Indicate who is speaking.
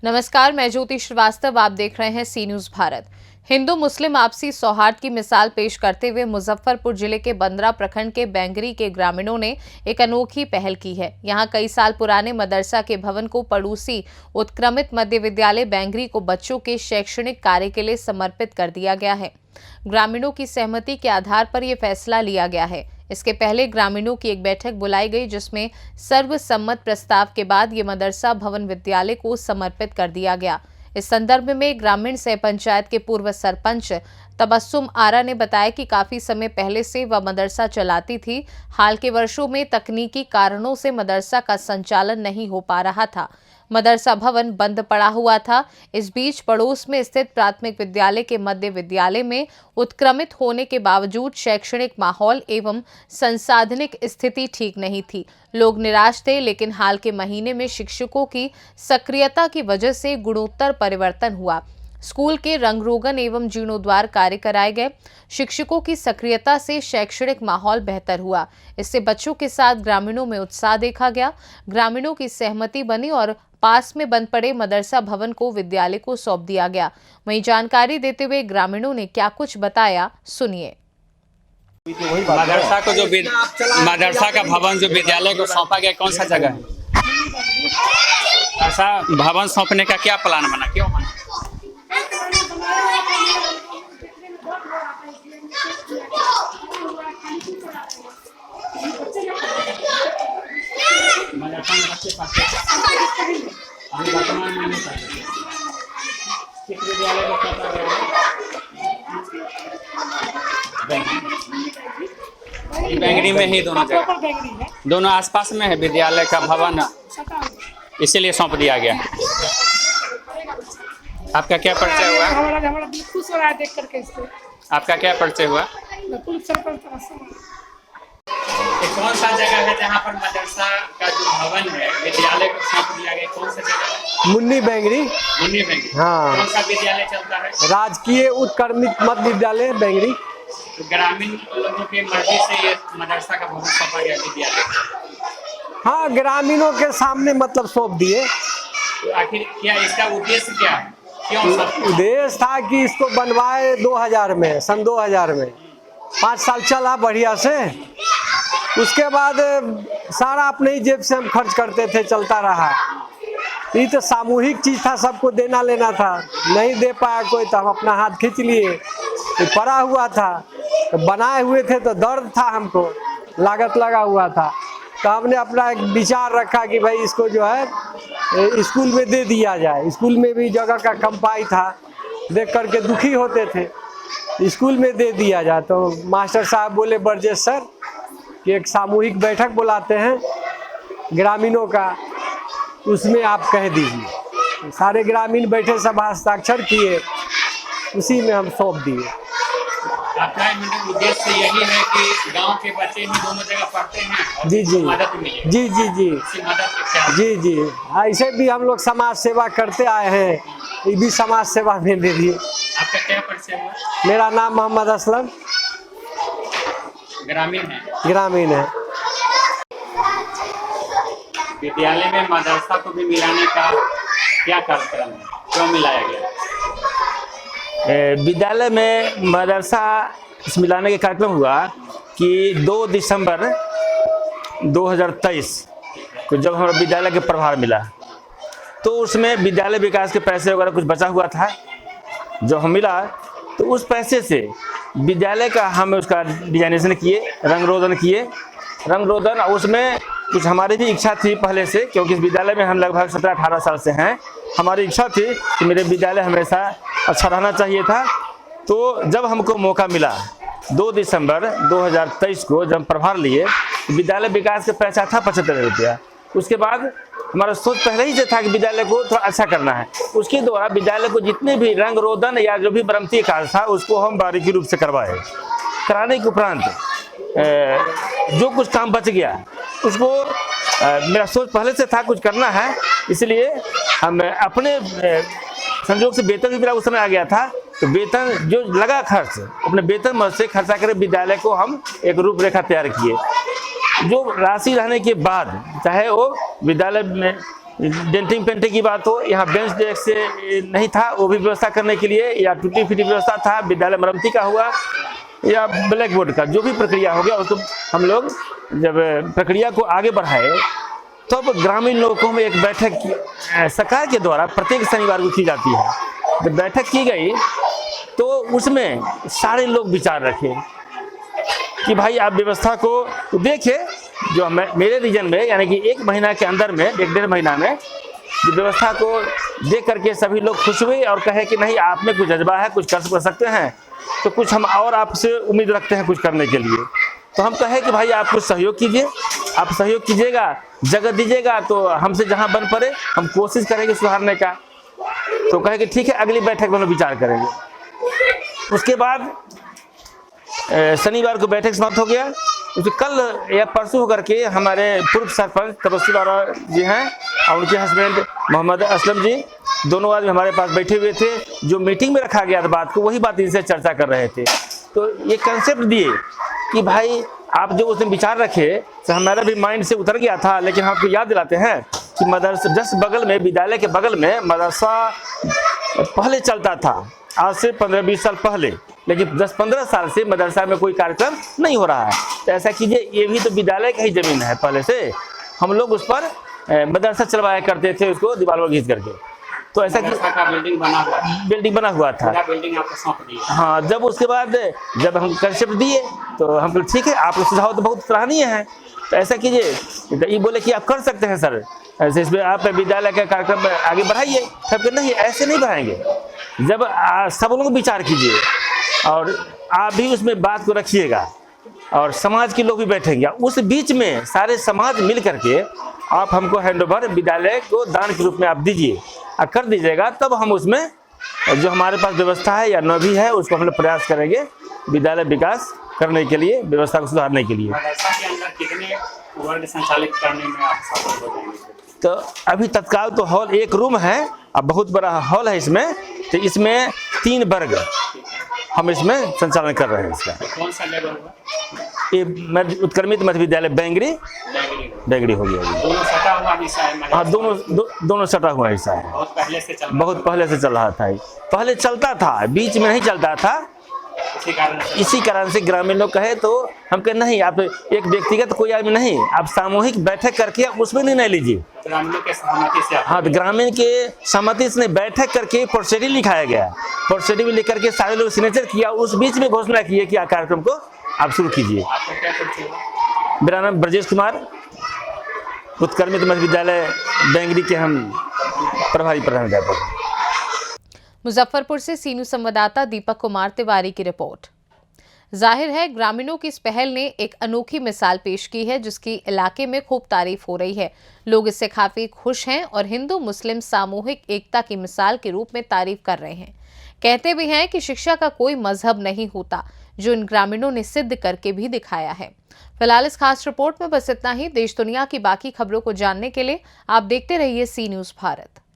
Speaker 1: नमस्कार, मैं ज्योति श्रीवास्तव। आप देख रहे हैं सी न्यूज भारत। हिंदू मुस्लिम आपसी सौहार्द की मिसाल पेश करते हुए मुजफ्फरपुर जिले के बंदरा प्रखंड के बैंगरी के ग्रामीणों ने एक अनोखी पहल की है। यहां कई साल पुराने मदरसा के भवन को पड़ोसी उत्क्रमित मध्य विद्यालय बैंगरी को बच्चों के शैक्षणिक कार्य के लिए समर्पित कर दिया गया है। ग्रामीणों की सहमति के आधार पर यह फैसला लिया गया है। इसके पहले ग्रामीणों की एक बैठक बुलाई गई, जिसमें सर्वसम्मत प्रस्ताव के बाद ये मदरसा भवन विद्यालय को समर्पित कर दिया गया। इस संदर्भ में ग्रामीण सह पंचायत के पूर्व सरपंच तबस्सुम आरा ने बताया कि काफी समय पहले से वह मदरसा चलाती थी। हाल के वर्षों में तकनीकी कारणों से मदरसा का संचालन नहीं हो पा रहा था। मदरसा भवन बंद पड़ा हुआ था। इस बीच पड़ोस में स्थित प्राथमिक विद्यालय के मध्य विद्यालय में उत्क्रमित होने के बावजूद शैक्षणिक माहौल एवं संसाधनिक स्थिति ठीक नहीं थी। लोग निराश थे, लेकिन हाल के महीने में शिक्षकों की सक्रियता की वजह से गुणोत्तर परिवर्तन हुआ। स्कूल के रंग-रोगन एवं जीर्णोद्वार कार्य कराए गए। शिक्षकों की सक्रियता से शैक्षणिक माहौल बेहतर हुआ। इससे बच्चों के साथ ग्रामीणों में उत्साह देखा गया। ग्रामीणों की सहमति बनी और पास में बंद पड़े मदरसा भवन को विद्यालय को सौंप दिया गया। वहीं जानकारी देते हुए ग्रामीणों ने क्या कुछ बताया, सुनिए।
Speaker 2: मदरसा को जो मदरसा का भवन जो विद्यालय को सौंपा गया, कौन सा जगह है? ऐसा भवन सौंपने का क्या प्लान बना, क्यों बना? बैंगरी में ही दोनों जगह, दोनों आसपास में है विद्यालय का भवन, इसीलिए सौंप दिया गया। आपका क्या परिचय हुआ?
Speaker 3: हमारा दिल खुश हो रहा है देख करके इसको।
Speaker 2: आपका क्या परिचय हुआ? कौन सा जगह है जहाँ पर मदरसा का जो भवन है विद्यालय को सौंप दिया गया, कौन सा जगह है?
Speaker 4: मुन्नी बैंगरी।
Speaker 2: मुन्नी बैंगरी,
Speaker 4: हाँ।
Speaker 2: कौन सा विद्यालय चलता है?
Speaker 4: राजकीय उत्क्रमित मध्य विद्यालय बैंगरी।
Speaker 2: तो ग्रामीण लोगों की मर्जी से ये मदरसा का भवन सौंपा गया विद्यालय।
Speaker 4: हाँ, ग्रामीणों के सामने मतलब सौंप दिए।
Speaker 2: तो आखिर क्या इसका उद्देश्य क्या है, क्यों सब?
Speaker 4: उद्देश्य था कि इसको बनवाए 2000 में, सन 2000 में 5 साल चला बढ़िया से। उसके बाद सारा अपने ही जेब से हम खर्च करते थे, चलता रहा। ये तो सामूहिक चीज था, सबको देना लेना था, नहीं दे पाया कोई तो हम अपना हाथ खींच लिए। तो पड़ा हुआ था, तो बनाए हुए थे तो दर्द था, हमको लागत लगा हुआ था। तो हमने अपना एक विचार रखा कि भाई इसको जो है स्कूल में दे दिया जाए। स्कूल में भी जगह का कम पाई था, देख करके दुखी होते थे। स्कूल में दे दिया जाए तो मास्टर साहब बोले बरजेश सर कि एक सामूहिक बैठक बुलाते हैं ग्रामीणों का, उसमें आप कह दीजिए। सारे ग्रामीण बैठे, सब हस्ताक्षर किए, उसी में हम सौंप दिए।
Speaker 2: आपका उद्देश्य यही है कि गांव के बच्चे ही दोनों जगह पढ़ते हैं और
Speaker 4: जी जी
Speaker 2: मदद मिले।
Speaker 4: जी जी जी
Speaker 2: मदद
Speaker 4: जी जी ऐसे भी हम लोग समाज सेवा करते आए हैं, ये भी समाज सेवा में दे दिए।
Speaker 2: आपका क्या परिचय हुआ?
Speaker 4: मेरा नाम मोहम्मद असलम,
Speaker 2: ग्रामीण है।
Speaker 4: ग्रामीण है।
Speaker 2: विद्यालय में मदरसा को भी मिलाने का क्या कार्यक्रम है, क्यों मिलाया गया?
Speaker 5: विद्यालय में मदरसा मिलाने का कार्यक्रम हुआ कि 2 दिसंबर 2023 को जब हमारा विद्यालय के प्रभार मिला, तो उसमें विद्यालय विकास के पैसे वगैरह कुछ बचा हुआ था। जो हम मिला तो उस पैसे से विद्यालय का हम उसका डिजाइनेशन किए, रंग रोदन किए। रंग रोदन उसमें कुछ हमारी भी इच्छा थी पहले से, क्योंकि इस विद्यालय में हम लगभग 17-18 साल से हैं। हमारी इच्छा थी कि मेरे विद्यालय हमेशा अच्छा रहना चाहिए था। तो जब हमको मौका मिला 2 दिसंबर 2023 को जब प्रभार लिए, विद्यालय विकास का पैसा था 75 रुपया। उसके बाद हमारा सोच पहले ही से था कि विद्यालय को थोड़ा अच्छा करना है। उसके द्वारा विद्यालय को जितने भी रंग रोदन या जो भी बरमती कार्य था उसको हम बारीकी रूप से करवाए। कराने के उपरांत जो कुछ काम बच गया उसको मेरा सोच पहले से था कुछ करना है, इसलिए हम अपने संयोग से वेतन भी मेरा उस समय आ गया था। तो वेतन जो लगा खर्च, अपने वेतन मद से खर्चा कर विद्यालय को हम एक रूपरेखा तैयार किए। जो राशि रहने के बाद चाहे वो विद्यालय में डेंटिंग पेंटिंग की बात हो, यहाँ बेंच डेस्क से नहीं था, वो भी व्यवस्था करने के लिए, या टूटी फूटी व्यवस्था था, विद्यालय मरम्मती का हुआ या ब्लैक बोर्ड का जो भी प्रक्रिया हो गया, उसको हम लोग जब प्रक्रिया को आगे बढ़ाए तब ग्रामीण लोगों में एक बैठक सरकार के द्वारा प्रत्येक शनिवार को की जाती है। जब बैठक की गई तो उसमें सारे लोग विचार रखे कि भाई आप व्यवस्था को देखें, जो मेरे रीजन में यानी कि 1 महीना के अंदर में 1-1.5 महीना में जो व्यवस्था को देख करके सभी लोग खुश हुए और कहे कि नहीं आप में कुछ जज्बा है, कुछ कर सकते हैं, तो कुछ हम और आपसे उम्मीद रखते हैं कुछ करने के लिए। तो हम कहे कि भाई आप कुछ सहयोग कीजिए, आप सहयोग कीजिएगा, जगह दीजिएगा तो हमसे जहां बन पड़े हम कोशिश करेंगे सुधारने का। तो कहे कि ठीक है, अगली बैठक में हम विचार करेंगे। उसके बाद शनिवार को बैठक समाप्त हो गया। उसके कल या परसों होकर के हमारे पूर्व सरपंच तबस्सुम आरा जी हैं और उनके हस्बैंड मोहम्मद असलम जी, दोनों आदमी हमारे पास बैठे हुए थे। जो मीटिंग में रखा गया था बात को, वही बात इनसे चर्चा कर रहे थे। तो ये कंसेप्ट दिए कि भाई आप जो उस दिन विचार रखे तो हमारा भी माइंड से उतर गया था, लेकिन हम आपको याद दिलाते हैं कि मदरसा जस्ट बगल में, विद्यालय के बगल में मदरसा पहले चलता था, आज से 15-20 साल पहले, लेकिन 10-15 साल से मदरसा में कोई कार्यक्रम नहीं हो रहा है। तो ऐसा कीजिए, ये भी तो विद्यालय का ही जमीन है, पहले से हम लोग उस पर मदरसा चलवाया करते थे, उसको दीवार पर घींच करके। तो ऐसा
Speaker 2: का बिल्डिंग बना हुआ
Speaker 5: था,
Speaker 2: बिल्डिंग आपको सौंप दी।
Speaker 5: हाँ। जब उसके बाद जब हम कंसेप्ट दिए तो हम बोले ठीक है, आप सुझाव तो बहुत सराहनीय है, तो ऐसा कीजिए। तो ये बोले कि आप कर सकते हैं सर, ऐसे इसमें आप विद्यालय का कार्यक्रम आगे बढ़ाइए। सब नहीं, ऐसे नहीं बढ़ाएंगे। जब सब लोग विचार कीजिए और आप भी उसमें बात को रखिएगा और समाज के लोग भी बैठेंगे, उस बीच में सारे समाज मिल करके आप हमको हैंडओवर विद्यालय को दान के रूप में आप दीजिए और कर दीजिएगा, तब हम उसमें जो हमारे पास व्यवस्था है या न भी है उसको हम लोग प्रयास करेंगे विद्यालय विकास करने के लिए, व्यवस्था को सुधारने के लिए।
Speaker 2: मदरसा के अंदर कितने वर्ग संचालित करने में आप सफल हो जाएंगे?
Speaker 5: तो अभी तत्काल तो हॉल एक रूम है, अब बहुत बड़ा हॉल है इसमें, तो इसमें 3 वर्ग हम इसमें संचालन कर रहे हैं इसका।
Speaker 2: कौन सा लेवल हुआ?
Speaker 5: ये उत्क्रमित मध्य विद्यालय बेंगरी हो गया।
Speaker 2: दोनों सटा हुआ हिस्सा है?
Speaker 5: हाँ, दोनों सटा हुआ हिस्सा है।
Speaker 2: बहुत पहले से
Speaker 5: चल रहा था। पहले चलता था, बीच में नहीं चलता था। इसी कारण से ग्रामीण लोग कहे तो हम कहे नहीं, आप एक व्यक्तिगत कोई आदमी नहीं, आप सामूहिक बैठक करके उसमें निर्णय लीजिए।
Speaker 2: ग्रामीणों के सहमति से?
Speaker 5: हाँ, तो ग्रामीण के सहमति से बैठक करके प्रोसीडिंग लिखाया गया, प्रोसीडिंग लेकर के सारे लोग सिग्नेचर किया, उस बीच में घोषणा की है कि कार्यक्रम को आप शुरू कीजिए।
Speaker 2: आपको क्या परिचय हुआ?
Speaker 5: मेरा नाम ब्रजेश कुमार, उत्क्रमित मध्य विद्यालय बेंगरी के हम प्रभारी प्रधानाध्यापक।
Speaker 1: मुजफ्फरपुर से सीनू संवाददाता दीपक कुमार तिवारी की रिपोर्ट। जाहिर है ग्रामीणों की इस पहल ने एक अनोखी मिसाल पेश की है, जिसकी इलाके में खूब तारीफ हो रही है। लोग इससे काफी खुश हैं और हिंदू मुस्लिम सामूहिक एकता की मिसाल के रूप में तारीफ कर रहे हैं। कहते भी हैं कि शिक्षा का कोई मजहब नहीं होता, जो इन ग्रामीणों ने सिद्ध करके भी दिखाया है। फिलहाल इस खास रिपोर्ट में बस इतना ही। देश दुनिया की बाकी खबरों को जानने के लिए आप देखते रहिए सी न्यूज़ भारत।